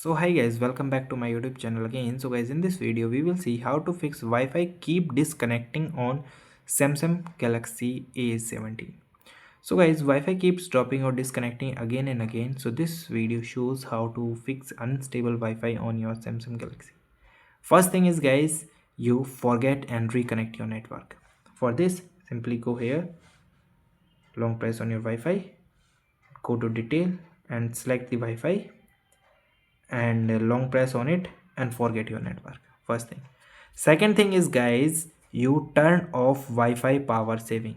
So hi guys, welcome back to my YouTube channel again. So guys, in this video we will see how to fix Wi-Fi keep disconnecting on Samsung Galaxy A17. So guys, Wi-Fi keeps dropping or disconnecting again and again. So this video shows how to fix unstable Wi-Fi on your Samsung Galaxy. First thing is guys, you forget and reconnect your network. For this, simply go here, long press on your Wi-Fi, go to detail and select the Wi-Fi and long press on it and forget your network. First thing. Second thing is guys, you turn off Wi-Fi power saving.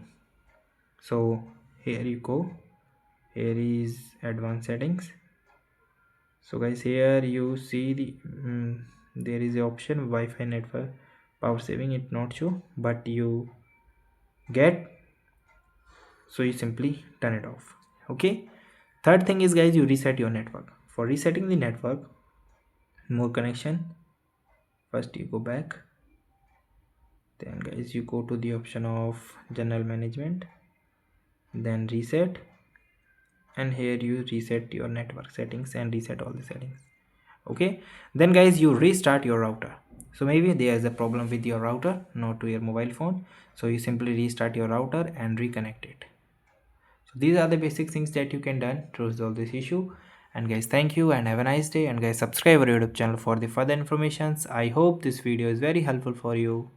So here you go, here is advanced settings. So guys, here you see there is a option Wi-Fi network power saving. It not show, but you get, so you simply turn it off. Okay. Third thing is guys, you reset your network. For resetting the network, more connection, first you go back, then guys you go to the option of general management, then reset, and here you reset your network settings and reset all the settings. Okay, then guys you restart your router. So maybe there is a problem with your router, not to your mobile phone, so you simply restart your router and reconnect it. So these are the basic things that you can done to resolve this issue. And guys, thank you and have a nice day, and guys subscribe our YouTube channel for the further informations. I hope this video is very helpful for you.